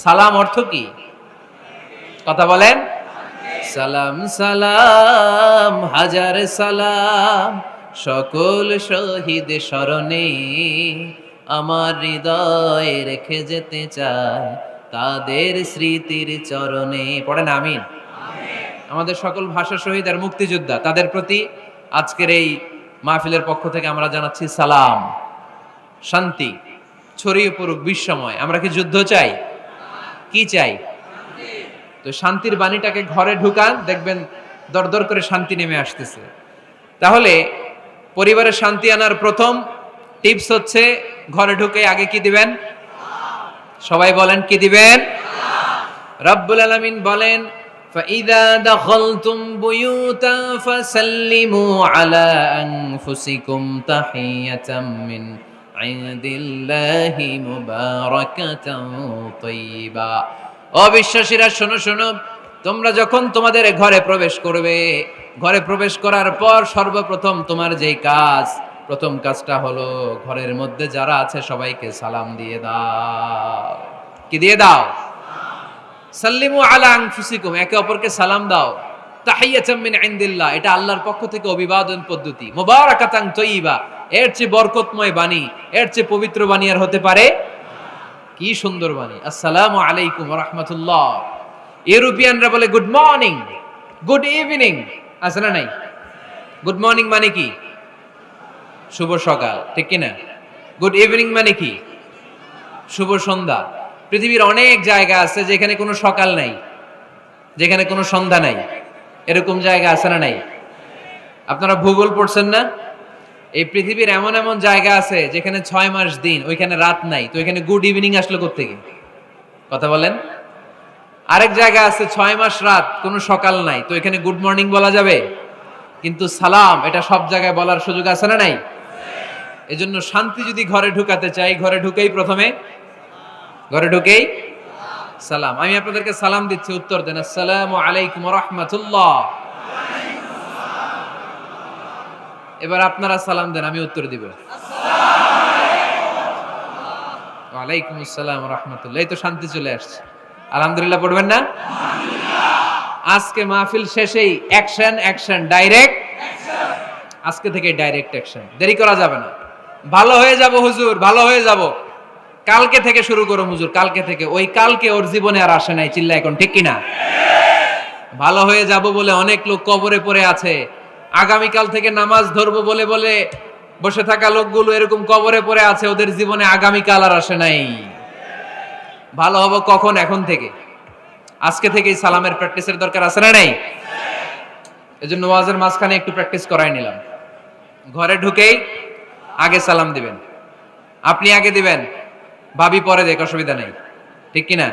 সালাম অর্থ কি? কথা বলেন। সালাম সালাম হাজার সালাম সকল শহীদ স্মরণে, আমার হৃদয়ে রেখে যেতে চায় তাদের স্মৃতির চরণে। পড়েন আমিন। আমাদের সকল ভাষা শহীদ আর মুক্তিযোদ্ধা তাদের প্রতি আজকের এই মাহফিলের পক্ষ থেকে আমরা জানাচ্ছি সালাম। শান্তি ছড়িয়ে পড়ুক বিশ্বময়। আমরা কি যুদ্ধ চাই? কি চাই? তো শান্তির বাণীটাকে ঘরে ঢুকান, দেখবেন দরদর করে শান্তি নেমে আসতেছে। তাহলে পরিবারে শান্তি আনার প্রথম টিপস হচ্ছে ঘরে ঢুকে আগে কি দিবেন? সবাই বলেন কি দিবেন? রব্বুল আলামিন বলেন فَإِذَا دَخَلْتُمْ بُيُوتًا فَسَلِّمُوا عَلَىٰ أَنفُسِكُمْ تَحِيَّةً مِّنْ عِندِ اللَّهِ مُبَارَكَةً طَيِّبَةً। অবিশ্বাসীরা শোনো শোনো, তোমরা যখন তোমাদের ঘরে প্রবেশ করবে, ঘরে প্রবেশ করার পর সর্বপ্রথম তোমার যেই কাজ, প্রথম কাজটা হলো ঘরের মধ্যে যারা আছে সবাইকে সালাম দিয়ে দাও। কি দিয়ে দাও? সাল্লিমু আলা আনফুসিকুম, একে অপরকে সালাম দাও। তাহিয়াতাম মিন ইনদিল্লাহ, এটা আল্লাহর পক্ষ থেকে অভিবাদন পদ্ধতি। মুবারাকাতান তাইয়্যিবা, এর চেয়ে বরকতময় বাণী, এর চেয়ে পবিত্র বাণী আর হতে পারে? কি সুন্দর বাণী! আসসালামু আলাইকুম ওয়া রাহমাতুল্লাহ। ইউরোপিয়ানরা বলে গুড মর্নিং, গুড ইভিনিং, আছে না নাই? গুড মর্নিং মানে কি? শুভ সকাল, ঠিক কি না? গুড ইভিনিং মানে কি? শুভ সন্ধ্যা। পৃথিবীর অনেক জায়গা আছে যেখানে কোনো সকাল নাই, যেখানে কোনো সন্ধ্যা নাই। এরকম জায়গা আছে না নাই? আপনারা ভূগোল পড়ছেন না? এই পৃথিবীর এমন এমন জায়গা আছে যেখানে 6 মাস দিন, ওইখানে রাত নাই, তো এখানে গুড ইভিনিং আসলো কোত্থেকে? কথা বলেন। আরেক জায়গা আছে 6 মাস রাত, কোনো সকাল নাই, তো এখানে গুড মর্নিং বলা যাবে? কিন্তু সালাম এটা সব জায়গায় বলার সুযোগ আছে না নাই? এজন্য শান্তি যদি ঘরে ঢুকাতে চাই, ঘরে ঢুকেই প্রথমে সালাম। আমি আপনাদেরকে সালাম দিচ্ছি, উত্তর দেন। আসসালামু আলাইকুম ওয়া রাহমাতুল্লাহ। এবার আপনারা সালাম দেন, আমি উত্তর দিব। ওয়া আলাইকুম আসসালাম ওয়া রাহমাতুল্লাহ। এই তো শান্তি চলে আসছে। আলহামদুলিল্লাহ পড়বেন না? আজকে মাহফিল শেষেই অ্যাকশন অ্যাকশন, ডাইরেক্ট অ্যাকশন। আজকে থেকে ডাইরেক্ট অ্যাকশন, দেরি করা যাবে না। ভালো হয়ে যাব হুজুর, ভালো হয়ে যাব, কালকে থেকে শুরু করো হুজুর, কালকে থেকে। ওই কালকে ওর জীবনে আর আসে নাই, চিল্লা এখন ঠিক কিনা? ভালো হয়ে যাব বলে অনেক লোক কবরে পড়ে আছে। আগামীকাল থেকে নামাজ ধরবো বলে বলে বসে থাকা লোকগুলো এরকম কবরে পড়ে আছে, ওদের জীবনে আগামীকাল আর আসে নাই। ভালো হবো কখন? এখন থেকে, আজকে থেকেই সালামের প্র্যাকটিসের দরকার আছে না নাই? এজন্য ওয়াজের মাঝখানে একটু প্র্যাকটিস করাই নিলাম। ঘরে ঢুকেই আগে সালাম দিবেন। আপনি আগে দিবেন, ভাবি পরে দেখ, অসুবিধা নেই, ঠিক কিনা?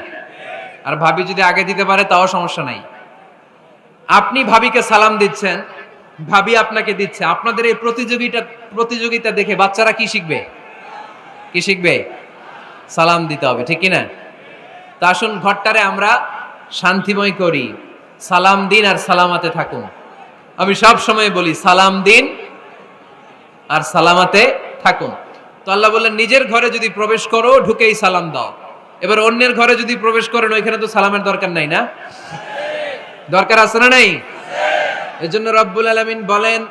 আর ভাবি যদি আগে দিতে পারে তাও সমস্যা নাই। আপনি ভাবিকে সালাম দিচ্ছেন, ভাবি আপনাকে দিচ্ছে। আপনাদের এই প্রতিযোগিতা দেখে বাচ্চারা কি শিখবে? কি শিখবে? সালাম দিতে হবে, ঠিক কিনা? তা আসুন ঘরটারে আমরা শান্তিময় করি। সালাম দিন আর সালামাতে থাকুন। আমি সব সময় বলি সালাম দিন আর সালামাতে থাকুন। তো আল্লাহ বললেন নিজের ঘরে যদি প্রবেশ করো ঢুকেই সালাম দাও। এবার অন্যের ঘরে যদি প্রবেশ করেন ওইখানে তো সালামের দরকার নাই, না? দরকার আছে না নাই? এজন্য রব্বুল আলামিন বলেন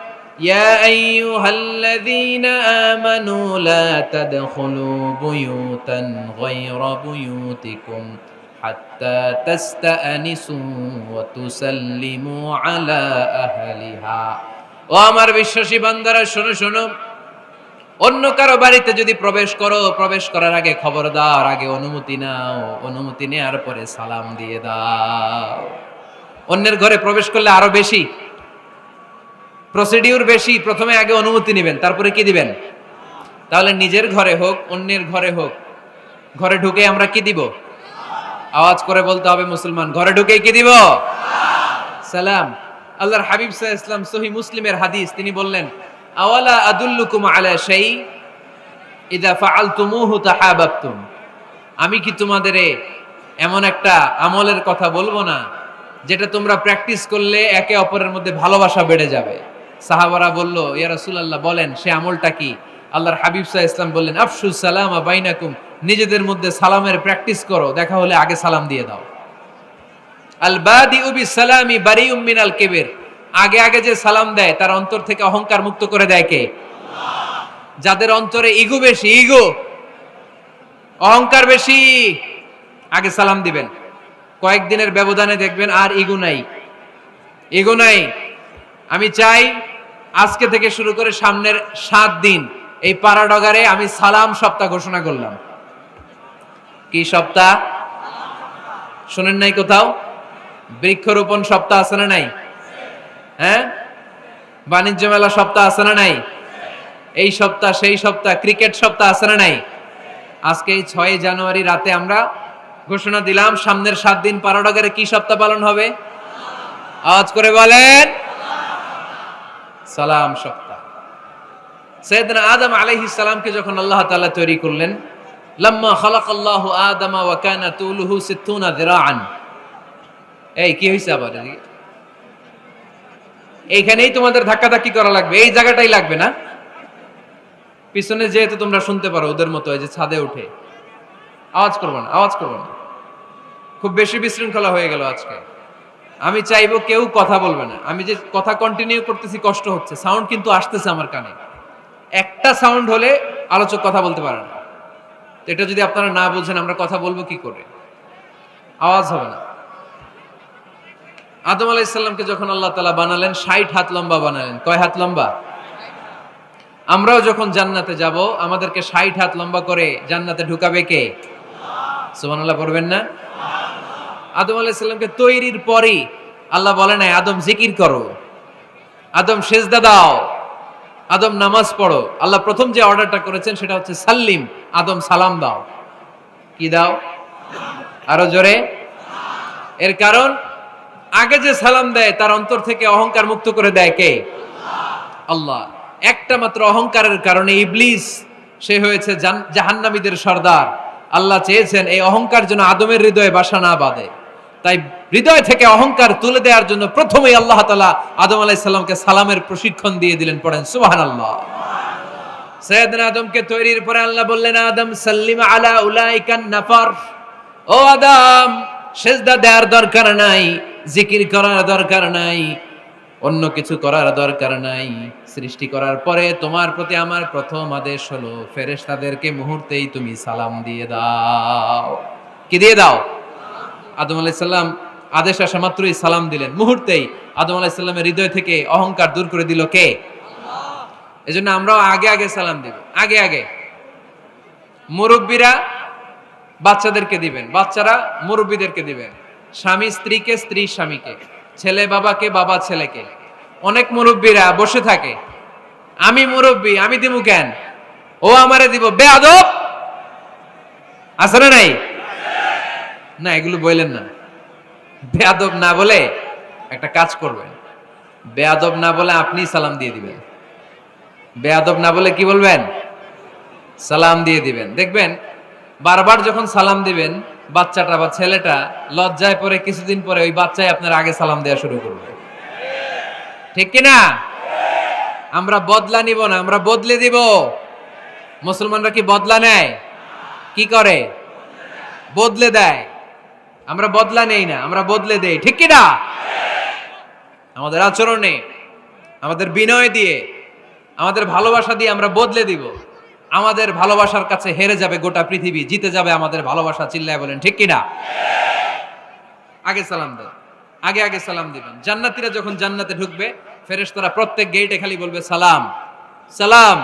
ইয়া আইয়ুহাল্লাযীনা আমানু লা তাদখুলু বুয়ুতান গায়রা বুয়ুতিকুম হাত্তা তাস্তানিসু ওয়া তুসাল্লিমু আলা আহলিহা। ও আমার বিশ্বাসী বান্দারা শোনো শোনো, অন্য কারো বাড়িতে যদি প্রবেশ করো, প্রবেশ করার আগে খবরদার আগে অনুমতি নাও, অনুমতি নেওয়ার পরে সালাম দিয়ে দাও। অন্যের ঘরে প্রবেশ করলে আরো বেশি প্রসিডিউর, বেশি। প্রথমে আগে অনুমতি নেবেন, তারপরে কি দিবেন? তাহলে নিজের ঘরে হোক অন্যের ঘরে হোক, ঘরে ঢুকে আমরা কি দিব? আওয়াজ করে বলতে হবে মুসলমান, ঘরে ঢুকে কি দিব? সালাম। আল্লাহর হাবিব সাল্লাল্লাহু আলাইহি ওয়াসাল্লাম সহিহ মুসলিমের হাদিস, তিনি বললেন আওয়ালা আদুল্লুকুম আলা শাই ইযা ফাআলতুমুহু তাহাবাবতুম। আমি কি তোমাদের এমন একটা আমলের কথা বলবো না যেটা তোমরা প্র্যাকটিস করলে একে অপরের মধ্যে ভালোবাসা বেড়ে যাবে? সাহাবারা বলল ইয়া রাসূলুল্লাহ বলেন, সে আমলটা কি? আল্লাহর হাবিব সাল্লাল্লাহু আলাইহি ওয়াসাল্লাম বললেন, আফশু সালামা বাইনাকুম, নিজেদের মধ্যে সালামের প্র্যাকটিস করো, দেখা হলে আগে সালাম দিয়ে দাও। আল বাদিউ বিসালামি বারিউম মিনাল কিবির, আগে আগে যে সালাম দেয় তার অন্তর থেকে অহংকার মুক্ত করে দেয় কে? আল্লাহ। যাদের অন্তরে ইগো বেশি, ইগো অহংকার বেশি, আগে সালাম দিবেন। কয়েকদিনের ব্যবধানে দেখবেন আর ইগো নাই, ইগো নাই। আমি চাই আজকে থেকে শুরু করে সামনের 7 দিন এই পাড়াডগারে আমি সালাম সপ্তাহ ঘোষণা করলাম। কি সপ্তাহ? শোনেন নাই কোথাও? বৃক্ষরোপণ সপ্তাহ আছে না নাই? হ্যাঁ, বাণিজ্য মেলা সপ্তাহ আছে না নাই? এই সপ্তাহ সেই সপ্তাহ, ক্রিকেট সপ্তাহ আছে না নাই? আজকে এই 6 জানুয়ারি রাতে আমরা ঘোষণা দিলাম সামনের 7 দিন পাড়াডগারে কি সপ্তাহ পালন হবে? আওয়াজ করে বলেন, সালাম সপ্তাহ। সাইয়েদনা আদম আলাইহিস সালামকে যখন আল্লাহ তাআলা তৈরি করলেন, লাম্মা খালাকাল্লাহু আদামা ওয়া কানা তুলুহু 60 যিরাআন। এই কি হইছে আবার এদিকে? এইখানেই তোমাদের ধাক্কাধাক্কি করা লাগবে, এই জায়গাটাই লাগবে না? পিছনে যেহেতু তোমরা শুনতে পারো ওদের মতো, এই যে ছাদে উঠে আওয়াজ করবে না, আওয়াজ করবে না। খুব বেশি বিশৃঙ্খলা হয়ে গেল আজকে। আমি চাইবো কেউ কথা বলবে না। আমি যে কথা কন্টিনিউ করতেছি কষ্ট হচ্ছে, সাউন্ড কিন্তু আসতেছে আমার কানে। একটা সাউন্ড হলে আলোচক কথা বলতে পারে না। এটা যদি আপনারা না বুঝেন আমরা কথা বলবো কি করে? আওয়াজ হবে না। আদম আলাইহিস সালামকে যখন আল্লাহ তাআলা বানালেন 60 হাত লম্বা বানালেন। কয় হাত লম্বা? আমরাও যখন জান্নাতে যাব আমাদেরকে 60 হাত লম্বা করে জান্নাতে ঢুকাবে কে? আল্লাহ। সুবহানাল্লাহ পড়বেন না? আদম আলাইহিস সালামকে তৈরির পরেই আল্লাহ বলে নাই আদম জিকির করো, আদম সিজদা দাও, আদম নামাজ পড়ো। আল্লাহ প্রথম যে অর্ডারটা করেছেন সেটা হচ্ছে সাল্লিম, আদম সালাম দাও। কি দাও? আরো জোরে। এর কারণ আগে যে সালাম দেয় তার অন্তর থেকে অহংকার মুক্ত করে দেয় কে? আল্লাহ। একটা মাত্র অহংকারের কারণে ইবলিস সে হয়েছে জাহান্নামীদের সর্দার। আল্লাহ চেয়েছেন এই অহংকার যেন আদমের হৃদয়ে বাসা না বাঁধে, তাই হৃদয় থেকে অহংকার তুলে দেওয়ার জন্য প্রথমেই আল্লাহ তাআলা আদম আলাইহিস সালামকে সালামের প্রশিক্ষণ দিয়ে দিলেন। পড়েন সুবহানাল্লাহ। সাইয়েদনা আদমকে তৈরির পরে আল্লাহ বললেন, আদম সাল্লিম আলা উলাইকান নাফার। ও আদম, সিজদা দেওয়ার দরকার নাই, জিকির করার দরকার নাই, অন্য কিছু করার দরকার নাই। সৃষ্টি করার পরে তোমার প্রতি আমার প্রথম আদেশ হলো ফেরেশতাদেরকে মুহূর্তেই তুমি সালাম দিয়ে দাও। কি দিয়ে দাও? আদম আলাইহিস সালাম আদেশ আসা মাত্রই সালাম দিলেন, মুহূর্তেই আদম আলাইহিস সালামের হৃদয় থেকে অহংকার দূর করে দিল কে? আল্লাহ। এজন্য আমরাও আগে আগে সালাম দিব, আগে আগে। মুরব্বীরা বাচ্চাদেরকে দিবেন, বাচ্চারা মুরব্বীদেরকে দিবেন, স্বামী স্ত্রীকে, স্ত্রী স্বামীকে, ছেলে বাবাকে, বাবা ছেলেকে। অনেক মুরব্বীরা বসে থাকে, আমি মুরব্বী আমি দিমু কেন, ও আমারে দিব, বেয়াদব। আছে না নাই? না, এগুলো বললেন না। বেয়াদব না বলে একটা কাজ করবেন, বেয়াদব না বলে আপনি সালাম দিয়ে দিবেন। বেয়াদব না বলে কি বলবেন? সালাম দিয়ে দিবেন। দেখবেন বারবার যখন সালাম দিবেন বাচ্চাটা বা ছেলেটা লজ্জায় পরে কিছুদিন পরে ওই বাচ্চাই আপনার আগে সালাম দেওয়া শুরু করবে। ঠিক কিনা? আমরা বদলা নিব না, আমরা বদলে দিব। মুসলমানরা কি বদলা নেয়? কি করে? বদলে দেয়। আমরা বদলা নেই না, আমরা বদলে দেই। ঠিক কিনা? আমাদের আচরণে, আমাদের বিনয় দিয়ে, আমাদের ভালোবাসা দিয়ে আমরা বদলে দিব। আমাদের ভালোবাসার কাছে হেরে যাবে গোটা পৃথিবী, জিতে যাবে আমাদের ভালোবাসা। চিল্লায় বলেন ঠিক কিনা? আগে সালাম দেন, আগে আগে সালাম দিবেন। জান্নাতীরা যখন জান্নাতে ঢুকবে ফেরেশতারা প্রত্যেক গেটে খালি বলবে সালাম সালাম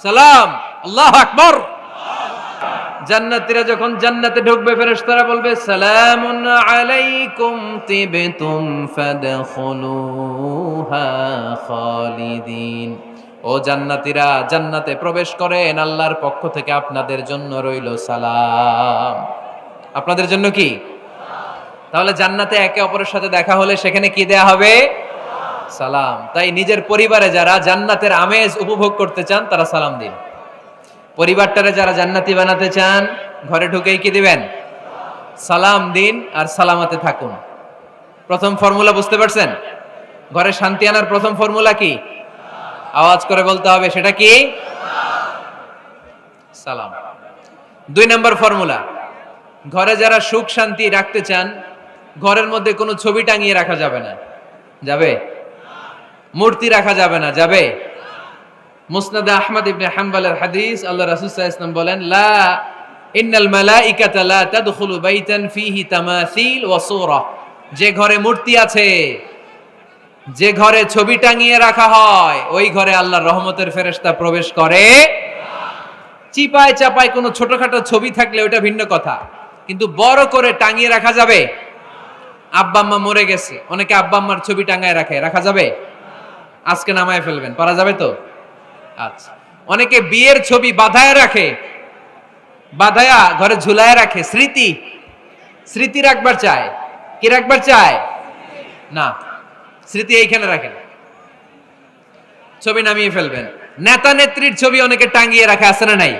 সালাম, আল্লাহু আকবার। জান্নাতীরা যখন জান্নাতে ঢুকবে ফেরেশতারা বলবে সালামুন আলাইকুম তিবতুম ফাদখুলুহা খালিদিন। ও জান্নাতীরা, জান্নাতে প্রবেশ করেন, আল্লাহর পক্ষ থেকে আপনাদের জন্য রইল সালাম। আপনাদের জন্য কি? তাহলে জান্নাতে একে অপরের সাথে দেখা হলে সেখানে কি দেয়া হবে? সালাম। তাই নিজের পরিবারে যারা জান্নাতের আমেজ উপভোগ করতে চান তারা সালাম দিন। পরিবারটারে যারা জান্নাতি বানাতে চান ঘরে ঢুকেই কি দিবেন? সালাম দিন আর সালামাতে থাকুন। প্রথম ফর্মুলা বুঝতে পারছেন? ঘরে শান্তি আনার প্রথম ফর্মুলা কি? আওয়াজ করে বলতে হবে, সেটা কি? সালাম। 2 নম্বর ফর্মুলা, ঘরে যারা সুখ শান্তি রাখতে চান, ঘরের মধ্যে কোনো ছবি টাঙিয়ে রাখা যাবে না। যাবে? মূর্তি রাখা যাবে না। যাবে? মুসনাদে আহমদ ইবনে হাম্বলের হাদিস, আল্লাহ রাসূল সাল্লাল্লাহু আলাইহি ওয়াসাল্লাম বলেন, লা ইন্নাল মালাইকাতা লা তাদখুলু বাইতান ফিহি তামাসিল ওয়া সূরা। যে ঘরে মূর্তি আছে, যে ঘরে ছবি টাঙিয়ে রাখা হয়, ওই ঘরে আল্লাহর রহমতের ফেরেশতা প্রবেশ করে। চিপায় চাপায় কোনো ছোটখাটো ছবি থাকলে ওটা ভিন্ন কথা, কিন্তু বড় করে টাঙিয়ে রাখা যাবে? আব্বা আম্মা মরে গেছে, অনেকে আব্বা আম্মার ছবি টাঙায় রাখে, রাখা যাবে? আজকে নামায় ফেলবেন, পারা যাবে তো? আচ্ছা। অনেকে বিয়ের ছবি বাঁধায় রাখে, বাঁধায়া ঘরে ঝুলায় রাখে, স্মৃতি স্মৃতি রাখবার চায়। কি রাখবার চায়? না, স্মৃতি এইখানে রাখেন, ছবি নামিয়ে ফেলবেন। নেতা নেত্রীর ছবি অনেকে টাঙিয়ে রাখে, আছে না নাই?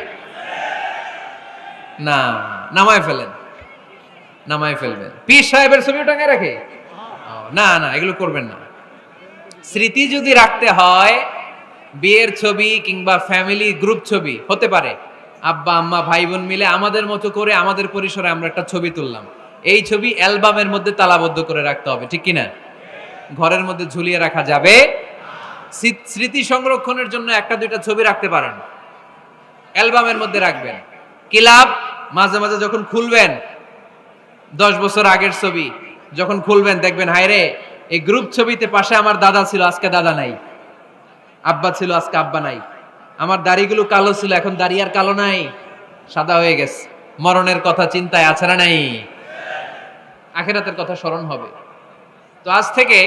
না, নামায় ফেলেন, নামায় ফেলবেন। পীর সাহেবের ছবিও টাঙিয়ে রাখে? না না, এগুলো করবেন না। স্মৃতি যদি রাখতে হয়, বিয়ের ছবি কিংবা ফ্যামিলি গ্রুপ ছবি হতে পারে, আব্বা আম্মা ভাই বোন মিলে আমাদের মতো করে আমাদের পরিসরে আমরা একটা ছবি তুললাম, এই ছবি অ্যালবামের মধ্যে তালাবদ্ধ করে রাখতে হবে, ঠিক কিনা? ঘরের মধ্যে ঝুলিয়ে রাখা যাবে? স্মৃতি সংরক্ষণের জন্য একটা দুইটা ছবি রাখতে পারেন, অ্যালবামের মধ্যে রাখবেন। কি লাভ? মাঝে মাঝে যখন খুলবেন, 10 বছর আগের ছবি যখন খুলবেন, দেখবেন হায় রে, এই গ্রুপ ছবিতে পাশে আমার দাদা ছিল, আজকে দাদা নাই, আব্বা ছিল, আজকে আব্বা নাই, আমার দাড়িগুলো কালো ছিল, এখন দাড়ি আর কালো নাই, সাদা হয়ে গেছে। মরণের কথা চিন্তায় আছে না নাই? আখিরাতের কথা স্মরণ হবে। তো আজ থেকে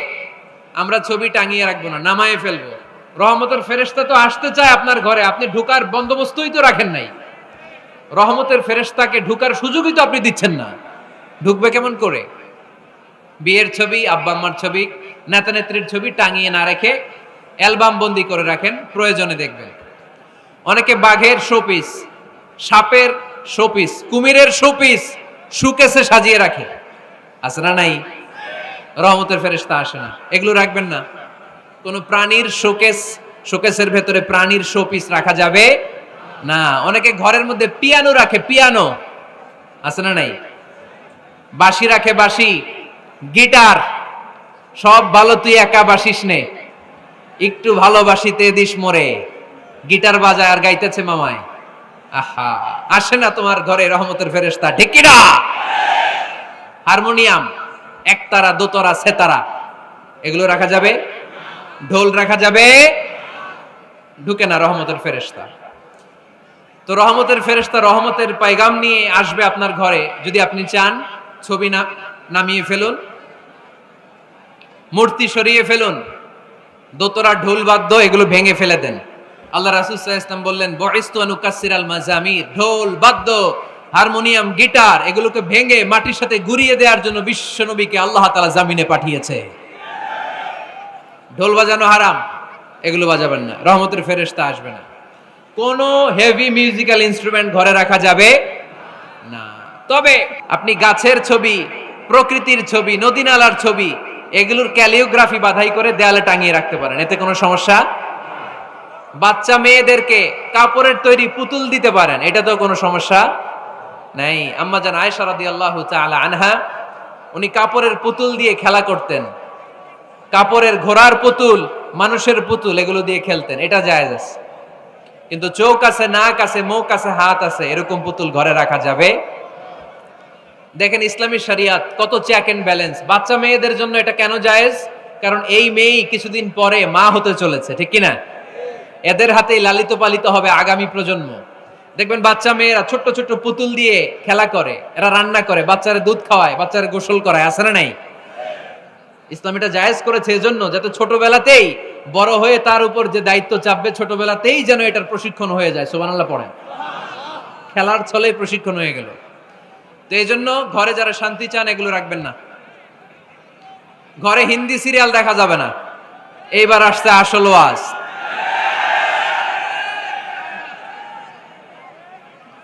আমরা ছবি টাঙিয়ে রাখবো না, নামায়ে ফেলবো। রহমতের ফেরেশতা তো আসতে চায় আপনার ঘরে, আপনি ঢুকার বন্দোবস্তই তো রাখেন নাই। রহমতের ফেরেশতাকে ঢুকার সুযোগই তো আপনি দিচ্ছেন না, ঢুকবে কেমন করে? বিয়ের ছবি, আব্বা আম্মার ছবি, নেতা নেত্রীর ছবি টাঙিয়ে না রেখে অ্যালবাম বন্দি করে রাখেন, প্রয়োজনে দেখবেন। অনেকে বাঘের শোপিস, সাপের শোপিস, কুমিরের শোপিস শোকেসে সাজিয়ে রাখে, আছে না নাই? রহমতের ফেরেশতা আসে না, এগুলো রাখবেন না। কোন প্রাণীর শোকেস, শোকেসের ভেতরে প্রাণীর শোপিস রাখা যাবে না। অনেকে ঘরের মধ্যে পিয়ানো রাখে, পিয়ানো, আছে না নাই? বাঁশি রাখে, বাঁশি, গিটার, সব ভালো, তুই একা বাসিস নে, একটু ভালোবাসিতে দিস মোরে, গিটার বাজায় আর গাইতেছে মামায়। আহা, আসে না তোমার ঘরে রহমতের ফেরেশতা, ঠিক কি না? হারমোনিয়াম, একতারা, দোতারা, সেতারা, এগুলো রাখা যাবে? ঢোল রাখা যাবে? ঢুকে না রহমতের ফেরেশতা। তো রহমতের ফেরেশতা রহমতের পায়গাম নিয়ে আসবে আপনার ঘরে। যদি আপনি চান, ছবি নামিয়ে ফেলুন, মূর্তি সরিয়ে ফেলুন, দোতরা, ঢোল বাদ্য এগুলো ভেঙে ফেলে দেন। আল্লাহ রাসূল সাল্লাল্লাহু আলাইহি ওয়াসাল্লাম বললেন, বুইসতু আন উকাসসিরাল মাজামির, ঢোল বাদ্য, হারমোনিয়াম, গিটার এগুলোকে ভেঙে মাটির সাথে গুঁড়িয়ে দেওয়ার জন্য বিশ্ব নবীকে আল্লাহ তাআলা জামিনে পাঠিয়েছে। ঢোল বাজানো হারাম, এগুলো বাজাবেন না, রহমতের ফেরেশতা আসবে না। কোন হেভি মিউজিক্যাল ইনস্ট্রুমেন্ট ঘরে রাখা যাবে না। তবে আপনি গাছের ছবি, প্রকৃতির ছবি, নদী নালার ছবি, এগুলোর ক্যালিওগ্রাফি বাধাই করে দেয়ালে টাঙিয়ে রাখতে পারেন, এতে কোনো সমস্যা। বাচ্চা মেয়েদেরকে কাপড়ের তৈরি পুতুল দিতে পারেন, এটা তো কোনো সমস্যা নাই। আম্মা জান আয়েশা রাদিয়াল্লাহু তাআলা আনহা, উনি কাপড়ের পুতুল দিয়ে খেলা করতেন, কাপড়ের ঘোড়ার পুতুল, মানুষের পুতুল, এগুলো দিয়ে খেলতেন, এটা জায়েজ আছে। কিন্তু চোখ আছে, নাক আছে, মুখ আছে, হাত আছে, এরকম পুতুল ঘরে রাখা যাবে? দেখেন ইসলামী শরিয়াত কত চেক এন্ড ব্যালেন্স। বাচ্চা মেয়েদের জন্য এটা কেন জায়েজ? কারণ এই মেয়েই কিছুদিন পরে মা হতে চলেছে, ঠিক কিনা? এদের হাতেই লালিত পালিত হবে আগামী প্রজন্ম। দেখবেন বাচ্চা মেয়েরা ছোট্ট ছোট্ট পুতুল দিয়ে খেলা করে, এরা রান্না করে, বাচ্চারা দুধ খাওয়ায়, বাচ্চারা গোসল করায়, আছে না নাই? ইসলাম এটা জায়েজ করেছে এজন্য, যাতে ছোটবেলাতেই বড় হয়ে তার উপর যে দায়িত্ব চাপবে, ছোটবেলাতেই যেন এটার প্রশিক্ষণ হয়ে যায়। সুবহানাল্লাহ পড়েন। খেলার ছলে প্রশিক্ষণ হয়ে গেল। তো এই জন্য ঘরে যারা শান্তি চান, এগুলো রাখবেন না। ঘরে হিন্দি সিরিয়াল দেখা যাবে না। এইবার আসছে আসল ওয়াজ।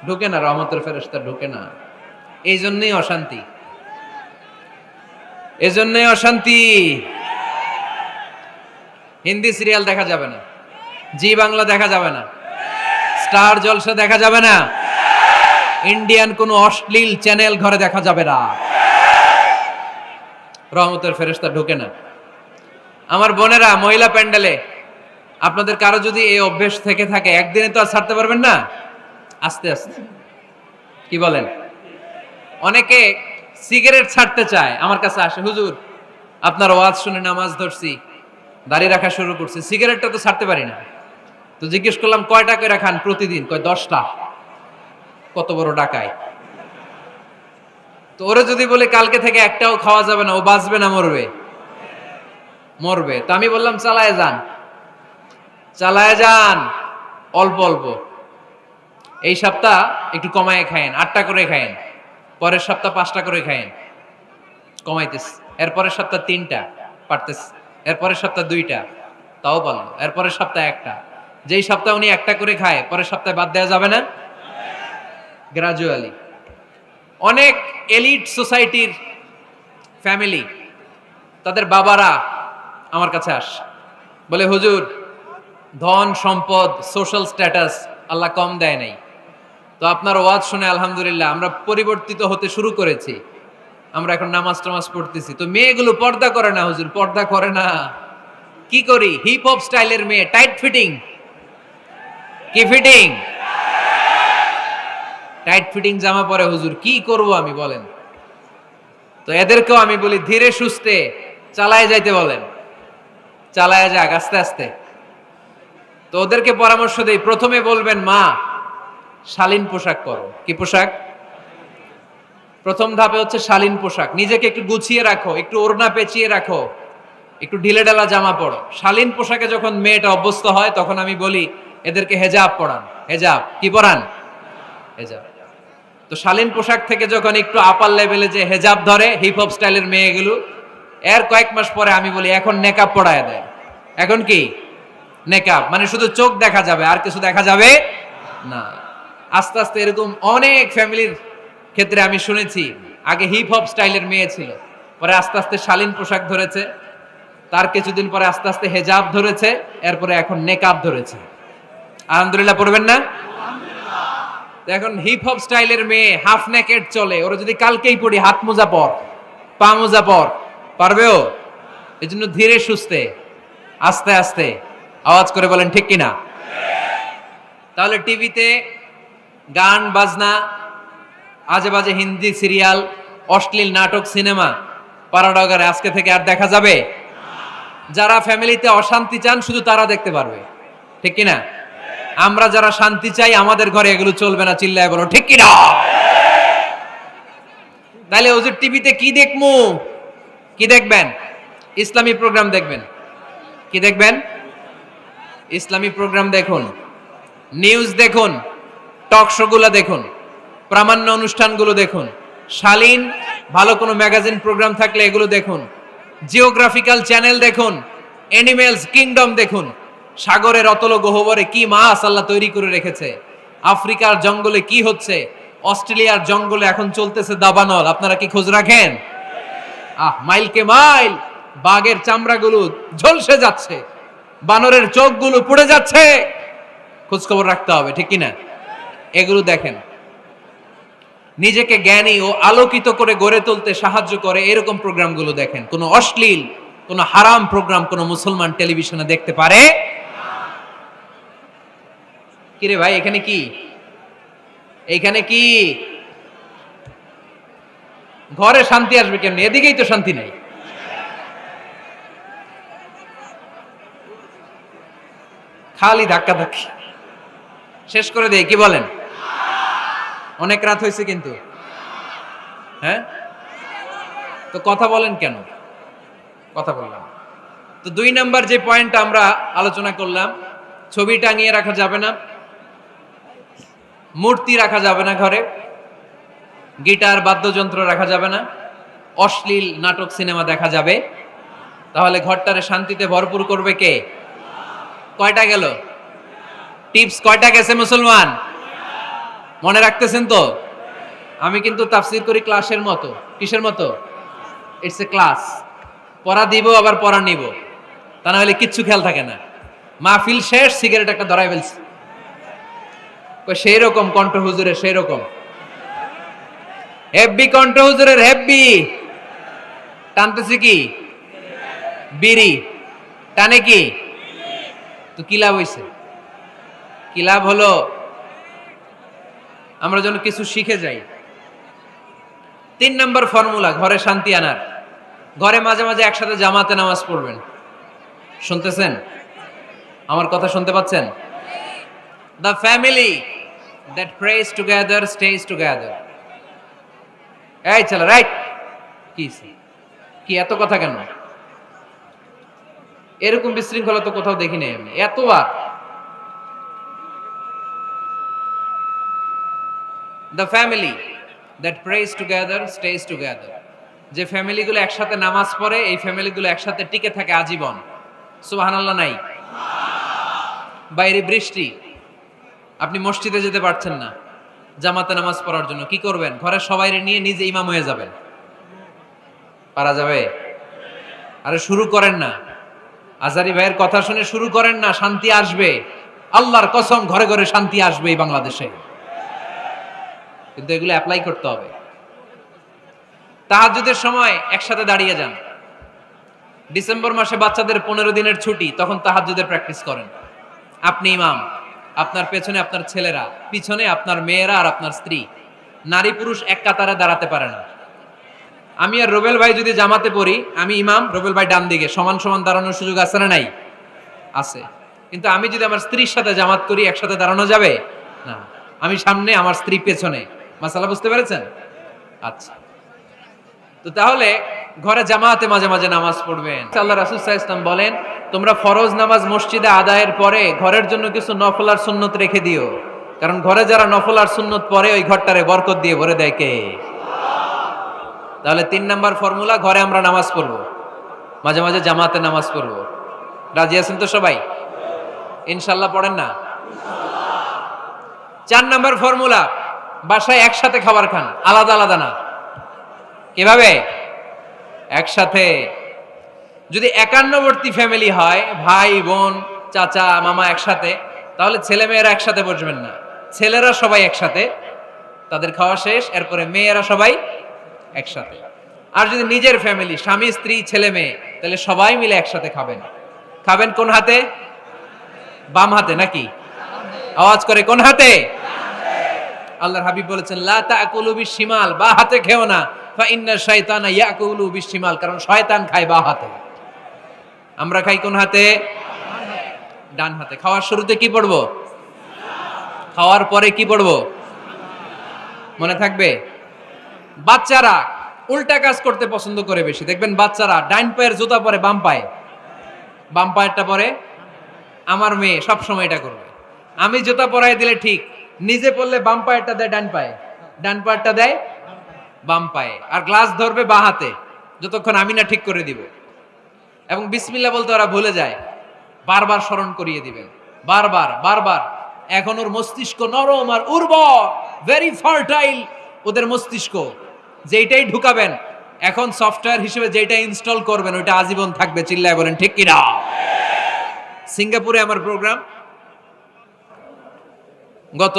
ঢুকে না, রহমতের ফেরেশতা ঢুকে না। এই জন্যই অশান্তি, এজন্যই অশান্তি। হিন্দি সিরিয়াল দেখা যাবে না, জি বাংলা দেখা যাবে না, স্টার জলসা দেখা যাবে না, ইন্ডিয়ান কোন অশ্লীল চ্যানেল ঘরে দেখা যাবে না, রহমতের ফেরেশতা ঢোকে না। আমার বোনেরা, মহিলা প্যান্ডেলে আপনাদের কারো যদি এই অভ্যেস থেকে থাকে, একদিনে তো আর ছাড়তে পারবেন না, আস্তে আস্তে। কি বলেন? অনেকে সিগারেট ছাড়তে চায়, আমার কাছে আসে, হুজুর আপনার ওয়াজ শুনে নামাজ ধরছি, দাড়ি রাখা শুরু করছি, সিগারেটটা তো ছাড়তে পারি না। তো জিজ্ঞেস করলাম কয়টা করে খান প্রতিদিন? কয় 10টা। কত বড় ডাকায়! তো ওরা যদি বলে কালকে থেকে একটাও খাওয়া যাবে না, ও বাঁচবে না মরবে? মরবে। তো আমি বললাম চালায় যান, চালায় যান, অল্প অল্প। এই সপ্তাহ একটু কমায় খায়েন, 8টা করে খায়েন, পরের সপ্তাহ 5টা করে খায়েন, কমাইতেস। এরপরের সপ্তাহ 3টা, পারতেস। এরপরের সপ্তাহ 2টা, তাও পারলো। এরপরের সপ্তাহ 1টা। যেই সপ্তাহ উনি 1টা করে খায়, পরের সপ্তাহে বাদ দেওয়া যাবে না? গ্রাজুয়ালি। অনেক এলিট সোসাইটির ফ্যামিলি, তাদের বাবারা আমার কাছে আসে, বলে হুজুর ধন সম্পদ সোশ্যাল স্ট্যাটাস আল্লাহ কম দেয় নাই, তো আপনার ওয়াজ শুনে আলহামদুলিল্লাহ আমরা পরিবর্তিত হতে শুরু করেছি, আমরা এখন নামাজ টামাজ পড়তেছি। তো মেয়েগুলো পর্দা করে না হুজুর, পর্দা করে না। কি করি? হিপ হপ স্টাইলের মেয়ে, টাইট ফিটিং। কি ফিটিং? টাইট ফিটিং জামা পরে হুজুর, কি করব আমি বলেন? তো এদেরকেও আমি বলি ধীরে সুস্থে চালায় যাইতে বলেন, চালায় যাক আস্তে আস্তে। তো ওদেরকে পরামর্শ দেই, প্রথমে বলবেন মা শালীন পোশাক পরো। কি পোশাক? প্রথম ধাপে হচ্ছে শালীন পোশাক। নিজেকে একটু গুছিয়ে রাখো, একটু ওড়না পেঁচিয়ে রাখো, একটু ঢিলেঢালা জামা পরো। শালীন পোশাকে যখন মেয়েটা অভ্যস্ত হয়, তখন আমি বলি এদেরকে হেজাব পরান। হেজাব কি পরান? হেজাব। তো শালীন পোশাক থেকে যখন একটু আপার লেভেলে যে হেজাব ধরে হিপ হপ স্টাইলের মেয়েগুলো, এর কয়েক মাস পরে আমি বলি এখন নেকাব পরায় দেয়। এখন কি? নেকাব। মানে শুধু চোখ দেখা যাবে, আর কিছু দেখা যাবে না। আস্তে আস্তে এরকম অনেক ফ্যামিলির ক্ষেত্রে আমি শুনেছি, আগে হিপ হপ স্টাইলের মেয়ে ছিল, পরে আস্তে আস্তে শালীন পোশাক ধরেছে, তার কিছুদিন পরে আস্তে আস্তে হেজাব ধরেছে, এরপরে এখন নেকাব ধরেছে। আলহামদুলিল্লাহ পড়বেন না? এখন হিপ হপ স্টাইলের মেয়ে হাফ নেকেড চলে, ওরা যদি কালকেই পড়ি হাত মোজা পর, পা মোজা পর, পারবে ও? এই জন্য ধীরে সুস্থে আস্তে আস্তে, আওয়াজ করে বলেন ঠিক কিনা? তাহলে টিভিতে গান বাজনা, আজে বাজে হিন্দি সিরিয়াল, অশ্লীল নাটক, সিনেমা পাড়াডাগারে আজকে থেকে আর দেখা যাবে? যারা ফ্যামিলিতে অশান্তি চান শুধু তারা দেখতে পারবে, ঠিক কিনা? আমরা যারা শান্তি চাই আমাদের ঘরে এগুলো চলবে না, চিল্লায় বলো ঠিক কিনা? তাহলে হুজুর টিভিতে কি দেখমু? কি দেখবেন? ইসলামী প্রোগ্রাম দেখবেন। কি দেখবেন? ইসলামী প্রোগ্রাম দেখুন, নিউজ দেখুন, টক শো গুলো দেখুন, প্রামাণ্য অনুষ্ঠানগুলো দেখুন, শালীন ভালো কোনো ম্যাগাজিন প্রোগ্রাম থাকলে এগুলো দেখুন, জিওগ্রাফিক্যাল চ্যানেল দেখুন, অ্যানিমেলস কিংডম দেখুন, সাগরের অতল গহ্বরে কি মাছ আল্লাহ তৈরি করে রেখেছে, আফ্রিকার জঙ্গলে কি হচ্ছে, অস্ট্রেলিয়ার জঙ্গলে এখন চলতেছে দাবানল, আপনারা কি খোঁজ রাখেন? মাইলকে মাইল বাঘের চামড়াগুলো ঝলসে যাচ্ছে, বানরের চোখগুলো পুড়ে যাচ্ছে, খোঁজ খবর রাখতে হবে, ঠিক কিনা? এগুলো দেখেন। নিজেকে জ্ঞানী ও আলোকিত করে গড়ে তুলতে সাহায্য করে এরকম প্রোগ্রামগুলো দেখেন। কোনো অশ্লীল, কোনো হারাম প্রোগ্রাম কোনো মুসলমান টেলিভিশনে দেখতে পারে? কিরে ভাই এখানে কি? এইখানে কি? ঘরে শান্তি আসবে কেমনি? এদিকেই তো শান্তি নাই। খালি ধাক্কা ধাক্কি। শেষ করে দেই, কি বলেন? অনেক রাত হয়েছে কিন্তু, হ্যাঁ? তো কথা বলেন কেন? কথা বললাম তো 2 নাম্বার যে পয়েন্ট আমরা আলোচনা করলাম, ছবি টাঙিয়ে রাখা যাবে না, মূর্তি রাখা যাবে না ঘরে, গিটার বাদ্যযন্ত্র রাখা যাবে না, অশ্লীল নাটক সিনেমা দেখা যাবে। তাহলে ঘরটারে শান্তিতে ভরপুর করবে কে? কয়টা গেল? টিপস কয়টা গেছে মুসলমান? মনে রাখতেছেন তো? আমি কিন্তু তাফসীর করি ক্লাসের মতো। কিসের মতো? It's a class. পড়া দিব আবার পড়া নিব, তা না হলে কিচ্ছু খেয়াল থাকে না। মাহফিল শেষ, সিগারেট একটা ধরাই ফেলছি। সেই রকম কণ্ঠ হুজুরের, সেই রকম হেব্বি কণ্ঠ হুজুরের, হেব্বি। টানতেছি কি? বিড়ি। টানে কি? তো কি লাভ হইছে? কি লাভ হলো? আমরা যেন কিছু শিখে যাই। 3 নম্বর ফর্মুলা ঘরে শান্তি আনার, ঘরে মাঝে মাঝে একসাথে জামাতে নামাজ পড়বেন। শুনতেছেন? আমার কথা শুনতে পাচ্ছেন? The family that prays together stays together. এই চলো রাইট। কি এত কথা কেন? এরকম বিশৃঙ্খলা তো কোথাও দেখি নাই আমি এতবার। The family that prays together stays together. যে ফ্যামিলিগুলো একসাথে নামাজ পড়ে, এই ফ্যামিলিগুলো একসাথে টিকে থাকে আজীবন। সুবহানাল্লাহ নাই? বাইরে বৃষ্টি, আপনি মসজিদে যেতে পারছেন না জামাতে নামাজ পড়ার জন্য, কি করবেন? ঘরের সবাইরে নিয়ে নিজে ইমাম হয়ে যাবেন। পারা যাবে? আরে শুরু করেন না, আজারি ভাইয়ের কথা শুনে শুরু করেন না, শান্তি আসবে। আল্লাহর কসম, ঘরে ঘরে শান্তি আসবে এই বাংলাদেশে, কিন্তু এগুলো অ্যাপ্লাই করতে হবে। তাহাজ্জুদের সময় একসাথে দাঁড়িয়ে যান। ডিসেম্বর মাসে বাচ্চাদের 15 দিনের ছুটি, তখন তাহাজ্জুদের প্র্যাকটিস করেন। আপনি ইমাম, আপনার পেছনে আপনার ছেলেরা, পিছনে আপনার মেয়েরা আর আপনার স্ত্রী। নারী পুরুষ এক কাতারে দাঁড়াতে পারে না। আমি আর রুবেল ভাই যদি জামাতে পড়ি, আমি ইমাম, রুবেল ভাই ডান দিকে, সমান সমান দাঁড়ানোর সুযোগ আছে না নাই? আছে। কিন্তু আমি যদি আমার স্ত্রীর সাথে জামাত করি, একসাথে দাঁড়ানো যাবে না। আমি সামনে, আমার স্ত্রী পেছনে। মাসালা বুঝতে পেরেছেন? আচ্ছা, তো তাহলে ঘরে জামাতে মাঝে মাঝে নামাজ পড়বেন। আল্লাহ রাসূল সাল্লাল্লাহু আলাইহি ওয়াসাল্লাম বলেন, তোমরা ফরজ নামাজ মসজিদে আদায়ের পরে ঘরের জন্য কিছু নফল আর সুন্নত রেখে দিও, কারণ ঘরে যারা নফল আর সুন্নত পড়ে ওই ঘরটারে বরকত দিয়ে ভরে দেয় কে? তাহলে 3 নাম্বার ফর্মুলা, ঘরে আমরা নামাজ পড়বো, মাঝে মাঝে জামাতে নামাজ পড়বো। রাজি আছেন তো সবাই? ইনশাআল্লাহ পড়েন না? 4 নাম্বার ফর্মুলা, বাসায় একসাথে খাবার খান, আলাদা আলাদা না। কিভাবে? একসাথে। যদি একান্নবর্তী ফ্যামিলি হয়, ভাই বোন চাচা মামা একসাথে, তাহলে ছেলে মেয়েরা একসাথে বসবেন না। ছেলেরা সবাই একসাথে, তাদের খাওয়া শেষ, এরপরে মেয়েরা সবাই একসাথে। আর যদি নিজের ফ্যামিলি, স্বামী স্ত্রী ছেলে মেয়ে, তাহলে সবাই মিলে একসাথে খাবেন। খাবেন কোন হাতে? বাম হাতে নাকি? আওয়াজ করে কোন হাতে? আল্লাহর হাবিব বলেছেন, লা তাকুলু বিশিমাল, বা হাতে খেও না, ফা ইন্না শাইতানা ইয়াকুলু বিশিমাল, কারণ শয়তান খায় বা হাতে। আমরা খাই কোন হাতে? ডান হাতে। খাওয়ার শুরুতে কি পড়বো? খাওয়ার পরে কি পড়বো? মনে থাকবে? বাচ্চারা উল্টা কাজ করতে পছন্দ করে বেশি। দেখবেন বাচ্চারা ডাইন পায়ের জুতা পরে বাম পায়ে, বাম পায়েরটা পরে। আমার মেয়ে সব সময় এটা করবে। আমি জুতা পরাই দিলে ঠিক, নিজে পড়লে বাম পায়েরটা দেয় ডান পায়ে, ডান পায়েরটা দেয় বাম পায়ে, আর গ্লাস ধরবে বাঁ হাতে, যতক্ষণ আমি না ঠিক করে দিব। এবং বিসমিল্লাহ বলতে ওরা ভুলে যায়, বারবার স্মরণ করিয়ে দিবেন, বারবার বারবার। এখন ওর মস্তিষ্ক নরম আর উর্বর, ভেরি ফার্টাইল ওদের মস্তিষ্ক। যেইটাই ঢুকাবেন, এখন সফটওয়্যার হিসেবে যেটা ইনস্টল করবেন ওইটা আজীবন থাকবে। চিল্লায় বলেন ঠিক কিনা? সিঙ্গাপুরে আমার প্রোগ্রাম, গত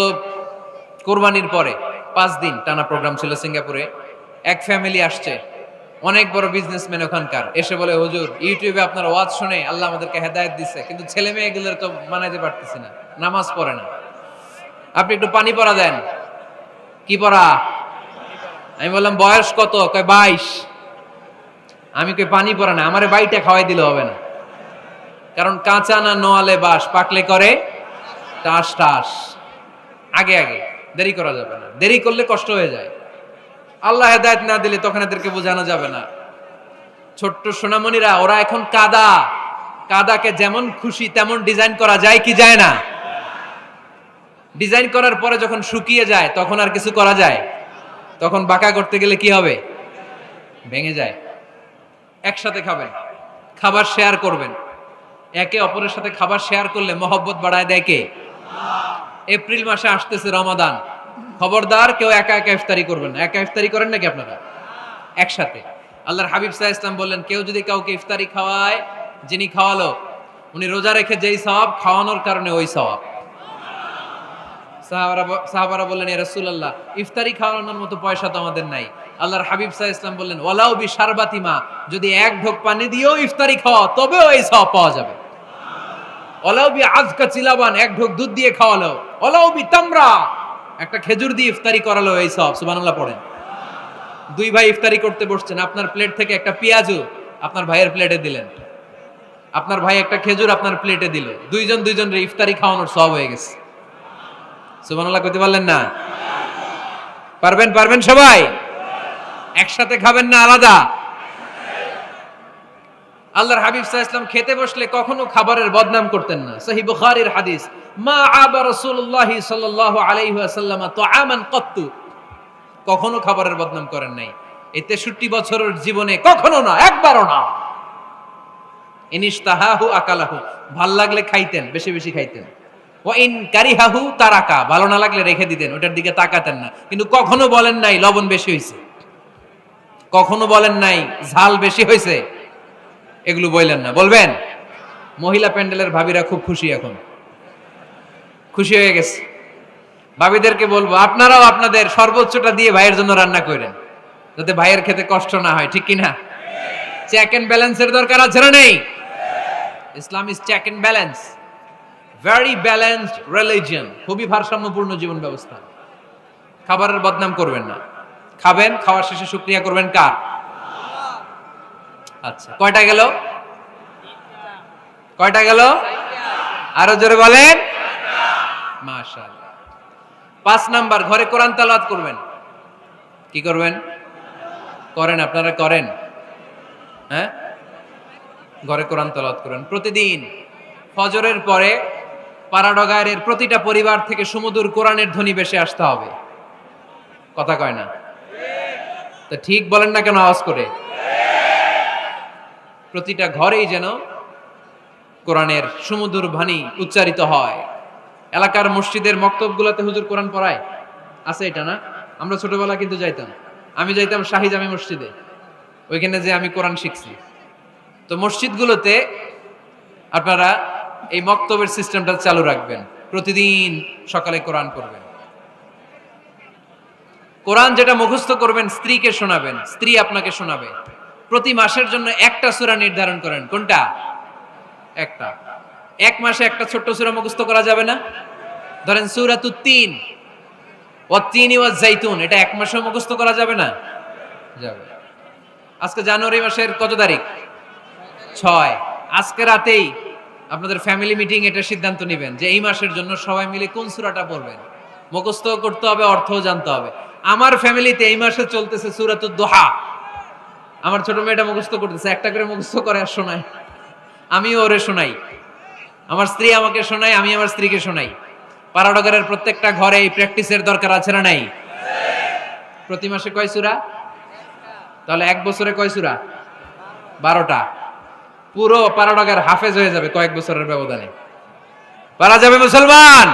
কোরবানির পরে 5 দিন টানা প্রোগ্রাম ছিল সিঙ্গাপুরে। এক ফ্যামিলি আসছে, অনেক বড় বিজনেসম্যান ওখানকার, এসে বলে, হুজুর ইউটিউবে আপনার ওয়াজ শুনে আল্লাহ আমাদেরকে হেদায়েত দিচ্ছে, কিন্তু ছেলে মেয়েগুলোর তো মানাইতে পারতেছি না, নামাজ পড়ে না, আপনি একটু পানি পড়া দেন। কি পড়া? আমি বললাম বয়স কত? কয় 22। আমি কই পানি পড়া না, আমারে বাইটা খাওয়াই দিলে হবে না, কারণ কাঁচা না নোয়ালে বাস, পাকলে করে টাস টাস। আগে আগে দেরি করা যাবে না, দেরি করলে কষ্ট হয়ে যায়। আল্লাহ হেদায়েত না দিলে তখন এদেরকে বোঝানো যাবে না। ছোট্ট সোনামণিরা, ওরা এখন কাদা, কাদাকে যেমন খুশি তেমন ডিজাইন করা যায় কি যায় না? ডিজাইন করার পরে যখন শুকিয়ে যায় তখন আর কিছু করা যায়? তখন বাঁকা করতে গেলে কি হবে? ভেঙে যায়। একসাথে খাবেন, খাবার শেয়ার করবেন। একে অপরের সাথে খাবার শেয়ার করলে মহব্বত বাড়ায় দেয় কে? এপ্রিল মাসে আসতেছে রমাদান, খবরদার কেউ একা একা ইফতারি করবেন না। একা ইফতারি করেন নাকি আপনারা? একসাথে। আল্লাহর হাবিব সাল্লাল্লাহু আলাইহি ওয়াসাল্লাম বললেন, কেউ যদি কাউকে ইফতারি খাওয়ায়, যিনি খাওয়ালো উনি রোজা রেখে যেই সওয়াব, খাওয়ানোর কারণে ওই সওয়াব। সাহাবারা বললেন, ইয়া রাসূলুল্লাহ, ইফতারি খাওয়ানোর মতো পয়সা তো আমাদের নাই। আল্লাহর হাবিব সাল্লাল্লাহু আলাইহি ওয়াসাল্লাম বললেন, ওয়ালাউ বিশারবাতি মা, যদি এক ঢোক পানি দিয়েও ইফতারি খাওয়া তবেও এই সওয়াব পাওয়া যাবে। ওয়ালাউ বিআযকা চিলাবান, এক ঢোক দুধ দিয়ে খাওয়ালো। ওয়ালাউ বিতামরা, একটা খেজুর দিয়ে ইফতারি করালো, এই সওয়াব। সুবহানাল্লাহ পড়েন। দুই ভাই ইফতারি করতে বসছেন, আপনার প্লেট থেকে একটা পেঁয়াজু আপনার ভাইয়ের প্লেটে দিলেন, আপনার ভাই একটা খেজুর আপনার প্লেটে দিল, দুইজনের ইফতারি খাওয়ানোর সওয়াব হয়ে গেছে। সুবহানাল্লাহ কইতে পারলেন না? পারবেন সবাই? একসাথে খাবেন না আলাদা? আল্লাহর হাবিব সাল্লাল্লাহু আলাইহি ওয়াসাল্লাম খেতে বসলে কখনো খাবারের বদনাম করতেন না। সহিহ বুখারীর হাদিস, মা আবা রাসূলুল্লাহ সাল্লাল্লাহু আলাইহি ওয়াসাল্লাম তুআমান কত্তু, কখনো খাবারের বদনাম করেন নাই। এই 63 বছরের জীবনে কখনো না, একবারও না। ইনিশতাহাহু আকালাহু, ভাল লাগলে খাইতেন, বেশি বেশি খাইতেন। ওয়া ইন কারিহাহু তারাকা, ভালো না লাগলে রেখে দিতেন, ওটার দিকে তাকাতেন না। কিন্তু কখনো বলেন নাই লবণ বেশি হইছে, কখনো বলেন নাই ঝাল বেশি হইছে, এগুলো বললেন না। বলবেন? মহিলা প্যান্ডেলের ভাবিরা খুব খুশি, এখন খুশি হয়ে গেছে। ভাবিদেরকে বলবো, আপনারাও আপনাদের সর্বোচ্চটা দিয়ে ভাইয়ের জন্য রান্না করেন, যাতে ভাইয়ের খেতে কষ্ট না হয়, ঠিক কিনা? চেক এন্ড ব্যালেন্সের দরকার আছে না নেই? Islam is check and balance, very balanced religion, খুবই ভারসাম্যপূর্ণ জীবন ব্যবস্থা। খাবারের বদনাম করবেন না, খাবেন, খাওয়ার শেষে শুকরিয়া করবেন কার? আচ্ছা, কয়টা গেল? কয়টা গেল? আরো জোরে বলেন। মাশাআল্লাহ। 5 নাম্বার, ঘরে কোরআন তেলাওয়াত করবেন। কি করবেন? করেন, আপনারা করেন? হ্যাঁ, ঘরে কোরআন তেলাওয়াত করেন প্রতিদিন। ফজরের পরে পাড়াডগায়ের প্রতিটা পরিবার থেকে সুমধুর কোরআনের ধ্বনি ভেসে আসতে হবে। কথা কয় না? তো ঠিক বলেন না কেন আওয়াজ করে? প্রতিটা ঘরেই যেন কোরআনের সুমধুর বাণী উচ্চারিত হয়। এলাকার মসজিদের মক্তবগুলোতে হুজুর কোরআন পড়ায়, আছে এটা না? আমরা ছোটবেলা কিন্তু যাইতাম, আমি যাইতাম শাহী জামি মসজিদে, ওইখানে যে আমি কোরআন শিখছি। তো মসজিদগুলোতে আপনারা এই মক্তবের সিস্টেমটা চালু রাখবেন, প্রতিদিন সকালে কোরআন পড়বেন। কোরআন যেটা মুখস্থ করবেন স্ত্রীকে শোনাবেন, স্ত্রী আপনাকে শোনাবে। প্রতি মাসের জন্য একটা সূরা নির্ধারণ করেন। কোনটা? একটা। এক মাসে একটা ছোট্ট সূরা মুখস্থ করা যাবে না? ধরেন সূরাতুত তিন, ওয়াত-তিনি ওয়াজ-জাইতুন, এটা এক মাসে মুখস্থ করা যাবে না? যাবে। আজকে জানুয়ারি মাসের কত তারিখ? 6। আজকে রাতেই আপনাদের ফ্যামিলি মিটিং এটা সিদ্ধান্ত নেবেন যে এই মাসের জন্য সবাই মিলে কোন সূরাটা পড়বেন। মুখস্থ করতে হবে, অর্থও জানতে হবে। আমার ফ্যামিলিতে এই মাসে চলতেছে সূরাতুদ দুহা। আমার ছোট মেয়েটা মুখস্থ করতেছে, একটা করে মুখস্থ করে আর শোনায়, আমিও ওরে শোনাই। আমার স্ত্রী আমাকে শোনায়, আমি আমার স্ত্রীকে শোনাই। পাড়াডগারের প্রত্যেকটা ঘরে এই প্র্যাকটিসের দরকার আছে না নাই? প্রতি মাসে কয় সূরা? তাহলে এক বছরে কয় সূরা? 12টা। পুরো পাড়াডগার হাফেজ হয়ে যাবে কয়েক বছরের ব্যবধানে। পারা যাবে মুসলমান?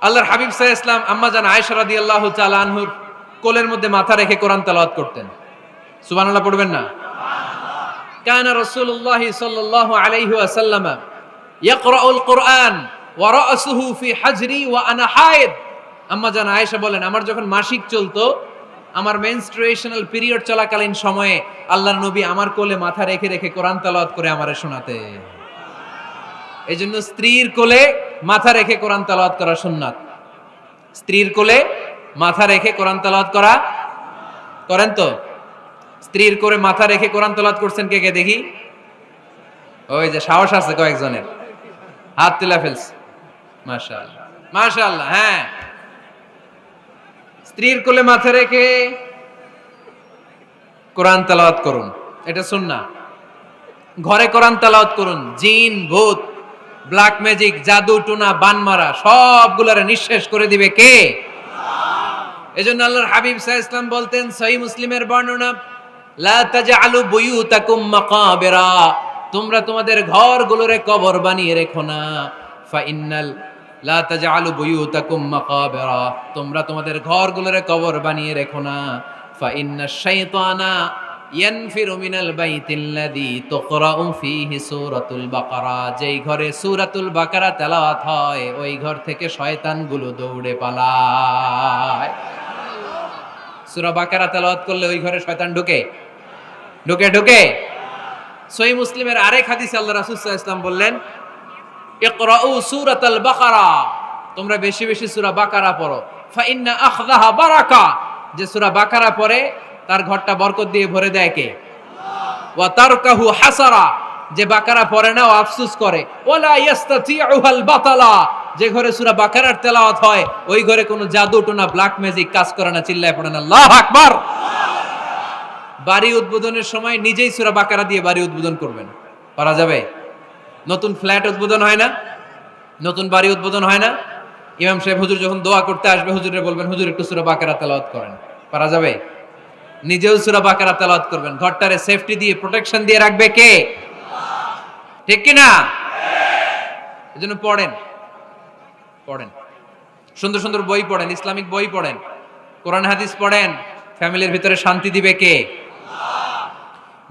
আল্লাহর হাবিব সাল্লাল্লাহু আলাইহি ওয়াসাল্লাম আম্মা জান আয়েশা রাদিয়াল্লাহু তাআলা আনহুর কোলের মধ্যে মাথা রেখে কোরআন তেলাওয়াত করতেন। সুবহানাল্লাহ পড়বেন না? কানা রাসূলুল্লাহ সাল্লাল্লাহু আলাইহি ওয়াসাল্লাম ইয়াকরাউল কুরআন ওয়া রাসুহু ফি হাজরি ওয়া আনা হায়েদ। আম্মা জান আয়েশা বলেন, আমার যখন মাসিক চলতো, আমার মেনস্ট্রুয়েশনাল পিরিয়ড চলাকালীন সময়ে আল্লাহর নবী আমার কোলে মাথা রেখে রেখে কোরআন তেলাওয়াত করে আমারে শোনাতে। এইজন্য স্ত্রীর কোলে মাথা রেখে কোরআন তেলাওয়াত করা সুন্নাত। স্ত্রীর কোলে মাথা রেখে কোরআন তেলাওয়াত করা করেন তো? স্ত্রীর কোলে মাথা রেখে কোরআন তেলাওয়াত করছেন কে কে দেখি? ওই যে সাহস আছে কয়েকজনের, হাত তুলে ফেলছে। মাশাআল্লাহ, মাশাআল্লাহ। হ্যাঁ, স্ত্রীর কোলে মাথা রেখে কোরআন তেলাওয়াত করুন, এটা সুন্নাহ। ঘরে কোরআন তেলাওয়াত করুন। জিন, ভূত, ব্ল্যাক ম্যাজিক, জাদু টুনা, বানমারা সবগুলারে নিঃশেষ করে দিবে কে? এজন্য আল্লাহর হাবিব সাল্লাল্লাহু আলাইহি ওয়াসাল্লাম বলতেন, সহিহ মুসলিমের বর্ণনা, লা তাজআলু বুয়ুতাকুম মাকাবিরা, তোমরা তোমাদের ঘরগুলোরে কবর বানিয়ে রেখো না। ফা ইন্নাল লা তাজআলু বুয়ুতাকুম মাকাবিরা, তোমরা তোমাদের ঘরগুলোরে কবর বানিয়ে রেখো না। ফা ইন্নাশ শাইতানা ইয়ানফিরু মিনাল বাইতিল্লাযী তুকরাউ ফীহি সূরাতুল বাকারা, যেই ঘরে সূরাতুল বাকারা তেলাওয়াত হয় ওই ঘর থেকে শয়তানগুলো দৌড়ে পালায়। সূরা বাকারা তেলাওয়াত করলে ওই ঘরে শয়তান ঢুকে ঢুকে ঢুকে। সহিহ মুসলিমের আরেক হাদিসে আল্লাহ রাসূল সাল্লাল্লাহু আলাইহি ওয়াসাল্লাম বললেন, ইকরাউ সূরাতাল বাকারা, তোমরা বেশি বেশি সূরা বাকারা পড়ো। ফা ইন্না আখযাহা বারাকা, যে সূরা বাকারা পড়ে তার ঘরটা বরকত দিয়ে ভরে দেয় কে? ওয়া তারকাহু হাসারা, যে বাকারা পড়ে না ও আফসোস করে। ওয়ালা ইস্তাতিউহাল বাতালা, যে ঘরে সূরা বাকারার তেলাওয়াত হয় ওই ঘরে কোনো জাদু টোনা ব্ল্যাক ম্যাজিক কাজ করে না। চিল্লায় পড়েন আল্লাহু আকবার। বাড়ি উদ্বোধনের সময় নিজেই সূরা বাকারা দিয়ে বাড়ি উদ্বোধন করবেন, পারা যাবে? নতুন ফ্ল্যাট উদ্বোধন হয় না, নতুন বাড়ি উদ্বোধন হয় না, ইমাম সাহেব হুজুর যখন দোয়া করতে আসবে হুজুরে বলবেন, হুজুর একটু সূরা বাকারা তেলাওয়াত করেন, পারা যাবে? নিজেও সূরা বাকারা তেলাওয়াত করবেন, ঘরটারে সেফটি দিয়ে প্রোটেকশন দিয়ে রাখবে কে? ঠিক কি না? এজন্য পড়েন পড়েন, সুন্দর সুন্দর বই পড়েন, ইসলামিক বই পড়েন, কোরআন হাদিস পড়েন। ফ্যামিলির ভিতরে শান্তি দিবে কে?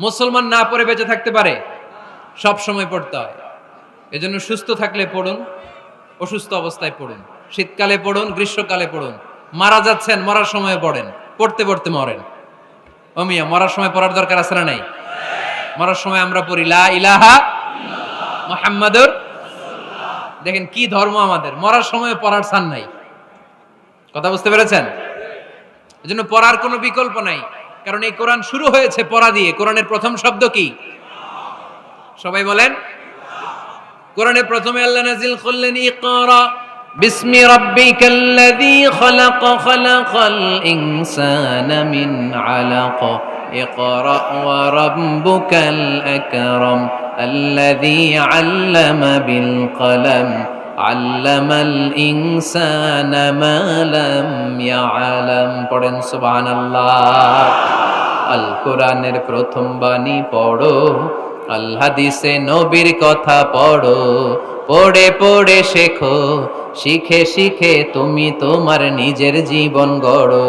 মুসলমান না পড়ে বেঁচে থাকতে পারে? সব সময় পড়তে হয়। এজন্য সুস্থ থাকলে পড়ুন, অসুস্থ অবস্থায় পড়ুন, শীতকালে পড়ুন, গ্রীষ্মকালে পড়ুন, মারা যাচ্ছেন মরার সময় পড়েন, পড়তে পড়তে মরেন। ও মিয়া, মরার সময় পড়ার দরকার আছে না নাই? মরার সময় আমরা পড়ি লা ইলাহা মুহাম্মাদুর। দেখেন কি ধর্ম আমাদের, মরার সময় পড়ার ছান নাই। কথা বুঝতে পেরেছেন? এজন্য পড়ার কোনো বিকল্প নাই, কারণ এই কোরআন শুরু হয়েছে পড়া দিয়ে। কোরআনের প্রথম শব্দ কি? সবাই বলেন। কোরআনের প্রথমে আল্লাহ নাজিল করলেন ইকরা বিসমি রাব্বিকাল্লাযী খালাক, খালাকাল ইনসানা মিন আলাক, ইকরা ওয়া রাব্বুকাল আকরাম, আল্লাযী আল্লামা বিল কলম, আল্লামাল ইনসানা মা লাম ইয়ালাম। পড়েন সুবহানাল্লাহ। আল কোরআনের প্রথম বাণী পড়ো, আল হাদিসে নবীর কথা পড়ো, পড়ে পড়ে শেখো, শিখে শিখে তুমি তোমার নিজের জীবন গড়ো।